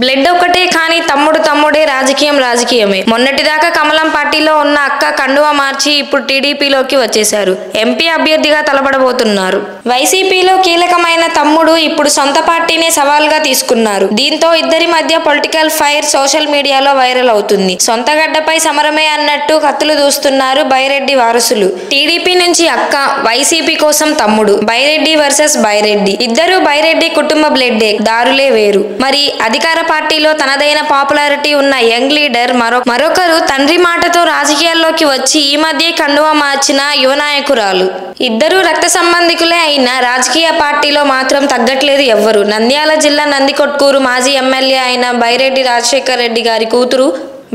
Blood ఒకటే కానీ తమ్ముడు తమ్ముడే, రాజకీయం రాజకీయమే. మొన్నటిదాకా కమలం పార్టీలో ఉన్న అక్క కండువా మార్చి ఇప్పుడు టీడీపీలోకి వచ్చేశారు. ఎంపీ అభ్యర్థిగా తలపడబోతున్నారు. వైసీపీలో కీలకమైన తమ్ముడు ఇప్పుడు సొంత పార్టీనే సవాల్గా తీసుకున్నారు. దీంతో ఇద్దరి మధ్య పొలిటికల్ ఫైర్ సోషల్ మీడియాలో వైరల్ అవుతుంది. సొంత గడ్డపై సమరమే అన్నట్టు కత్తులు దూస్తున్నారు బైరెడ్డి వారసులు. టీడీపీ నుంచి అక్క, వైసీపీ కోసం తమ్ముడు. బైరెడ్డి వర్సెస్ బైరెడ్డి. ఇద్దరు బైరెడ్డి కుటుంబ బ్లడ్డే, దారులే వేరు. మరి అధికార పార్టీలో తనదైన పాపులారిటీ ఉన్న యంగ్ లీడర్ మరొకరు తండ్రి మాటతో రాజకీయాల్లోకి వచ్చి ఈ మధ్య కండువా మార్చిన యువ నాయకురాలు. ఇద్దరు రక్త సంబంధికులే అయినా రాజకీయ పార్టీలో మాత్రం తగ్గట్లేదు ఎవ్వరు. నంద్యాల జిల్లా నందికొట్కూరు మాజీ ఎమ్మెల్యే అయిన బైరెడ్డి రాజశేఖర్ రెడ్డి గారి కూతురు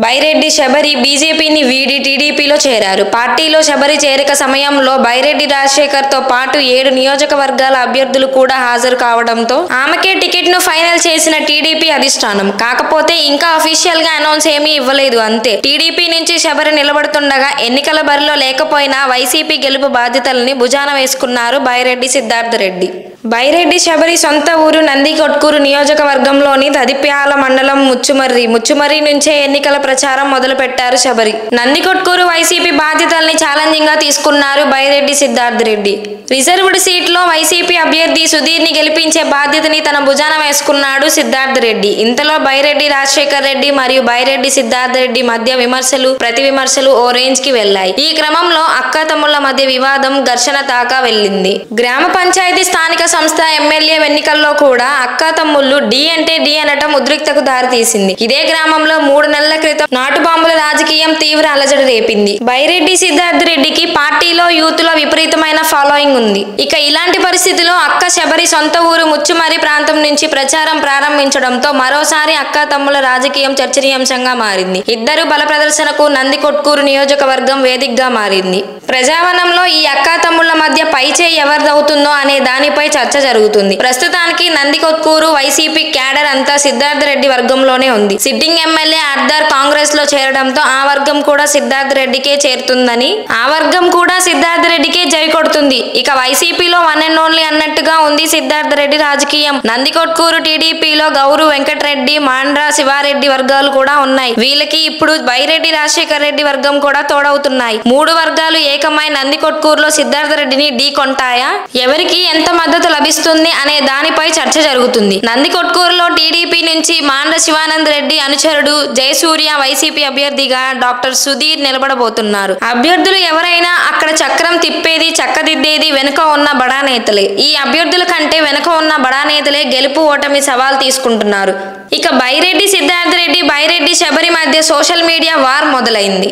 బైరెడ్డి శబరి బీజేపీని వీడి టీడీపీలో చేరారు. పార్టీలో శబరి చేరిక సమయంలో బైరెడ్డి రాజశేఖర్తో పాటు 7 నియోజకవర్గాల అభ్యర్థులు కూడా హాజరు కావడంతో ఆమెకే టికెట్ను ఫైనల్ చేసిన టీడీపీ అధిష్టానం. కాకపోతే ఇంకా అఫీషియల్ గా అనౌన్స్ ఏమీ ఇవ్వలేదు అంతే. టీడీపీ నుంచి శబరి నిలబడుతుండగా ఎన్నికల బరిలో లేకపోయినా వైసీపీ గెలుపు బాధ్యతల్ని భుజాన వేసుకున్నారు బైరెడ్డి సిద్ధార్థ రెడ్డి. బైరెడ్డి శబరి సొంత ఊరు నందికొట్కూరు నియోజకవర్గంలోని తదిప్యాల మండలం ముచ్చుమర్రి నుంచే ఎన్నికల ప్రచారం మొదలు పెట్టారు శబరి. నందికొట్కూరు వైసీపీ బాధ్యతల్ని ఛాలెంజింగ్ గా తీసుకున్నారు బైరెడ్డి సిద్ధార్థ రెడ్డి. రిజర్వ్డ్ సీట్లో వైసీపీ అభ్యర్థి సుధీర్ని గెలిపించే బాధ్యతని తన భుజాన వేసుకున్నాడు సిద్ధార్థ రెడ్డి. ఇంతలో బైరెడ్డి రాజశేఖర్ రెడ్డి మరియు బైరెడ్డి సిద్ధార్థ రెడ్డి మధ్య విమర్శలు ప్రతి విమర్శలు ఓ రేంజ్ కి వెళ్లాయి. ఈ క్రమంలో అక్కా తమ్ముళ్ల మధ్య వివాదం ఘర్షణ దాకా వెళ్ళింది. గ్రామ పంచాయతీ స్థానిక సంస్థ ఎమ్మెల్యే ఎన్నికల్లో కూడా అక్కా తమ్ముళ్లు డి అంటే డి అనటం ఉద్రిక్తకు దారితీసింది. ఇదే గ్రామంలో 3 నెలల క్రితం నాటుబాంబుల రాజకీయం తీవ్ర అలజడి రేపింది. బైరెడ్డి సిద్ధార్థ రెడ్డికి పార్టీలో యూత్ లో విపరీతమైన ఫాలోయింగ్ ఉంది. ఇక ఇలాంటి పరిస్థితిలో అక్క శబరి సొంత ఊరు ముచ్చుమర్రి ప్రాంతం నుంచి ప్రచారం ప్రారంభించడంతో మరోసారి అక్కా తమ్ముల రాజకీయం చర్చనీయాంశంగా మారింది. ఇద్దరు బల ప్రదర్శనకు నందికొట్కూరు నియోజకవర్గం వేదికగా మారింది. ప్రజావనంలో ఈ అక్కా తమ్ముళ్ల మధ్య పైచేయి ఎవరిదవుతుందో అనే దానిపై చర్చ జరుగుతుంది. ప్రస్తుతానికి నందికొట్కూరు వైసీపీ క్యాడర్ అంతా సిద్ధార్థ రెడ్డి వర్గంలోనే ఉంది. సిట్టింగ్ ఎమ్మెల్యే అర్దార్ కాంగ్రెస్ లో చేరడంతో ఆ వర్గం కూడా సిద్ధార్థ రెడ్డికే చేరుతుందని, ఆ వర్గం కూడా సిద్ధార్థ రెడ్డికే జై కొడుతుంది. ఇక వైసీపీలో వన్ అండ్ ఓన్లీ అన్నట్టుగా ఉంది సిద్ధార్థ రెడ్డి రాజకీయం. నందికొట్కూరు టీడీపీలో గౌరు వెంకటరెడ్డి, మాండ్రా శివారెడ్డి వర్గాలు కూడా ఉన్నాయి. వీళ్ళకి ఇప్పుడు బైరెడ్డి రాజశేఖర్ రెడ్డి వర్గం కూడా తోడవుతున్నాయి. 3 వర్గాలు ఏకమై నందికొట్కూరులో సిద్ధార్థ రెడ్డిని ఢీ కొంటాయా? ఎవరికి ఎంత మద్దతు లభిస్తుంది అనే దానిపై చర్చ జరుగుతుంది. నందికొట్కూరులో టీడీపీ నుంచి మాండ్ర శివానంద్ రెడ్డి అనుచరుడు జయసూర్య వైసీపీ అభ్యర్థిగా డాక్టర్ సుధీర్ నిలబడబోతున్నారు. అభ్యర్థులు ఎవరైనా అక్కడ చక్రం తిప్పేది చక్కదిద్దేది వెనుక ఉన్న బడా నేతలే. ఈ అభ్యర్థుల కంటే వెనుక ఉన్న బడా నేతలే గెలుపు ఓటమి సవాల్ తీసుకుంటున్నారు. ఇక బైరెడ్డి సిద్ధార్థ రెడ్డి బైరెడ్డి శబరి మధ్య సోషల్ మీడియా వార్ మొదలైంది.